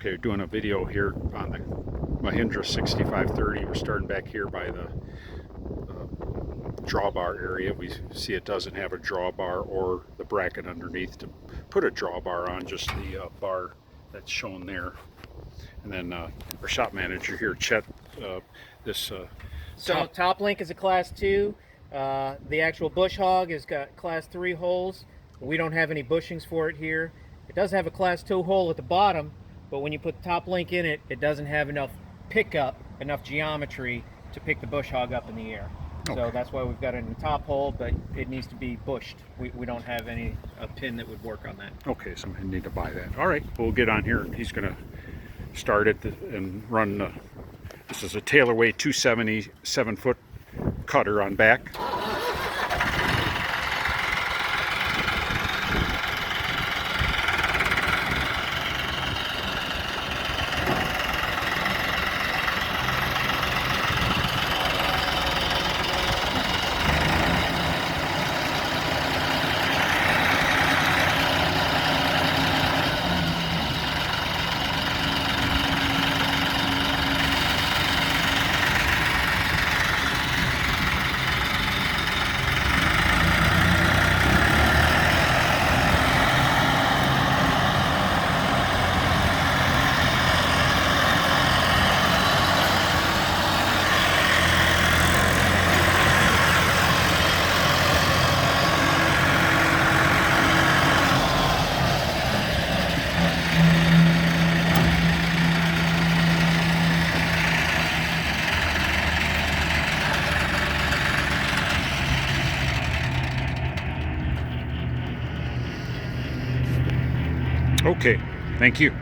Okay, doing a video here on the Mahindra 6530. We're starting back here by the drawbar area. We see it doesn't have a drawbar or the bracket underneath to put a drawbar on, just the bar that's shown there. And then our shop manager here, Chet, So top link is a class 2. The actual bush hog has got class 3 holes. We don't have any bushings for it here. It does have a class 2 hole at the bottom, but when you put the top link in it, it doesn't have enough pickup, enough geometry to pick the bush hog up in the air. Okay. So that's why we've got it in the top hole, but it needs to be bushed. We don't have a pin that would work on that. Okay, so I need to buy that. All right, we'll get on here and he's going to start it and run. This is a Taylorway 270 7-foot cutter on back. Okay, thank you.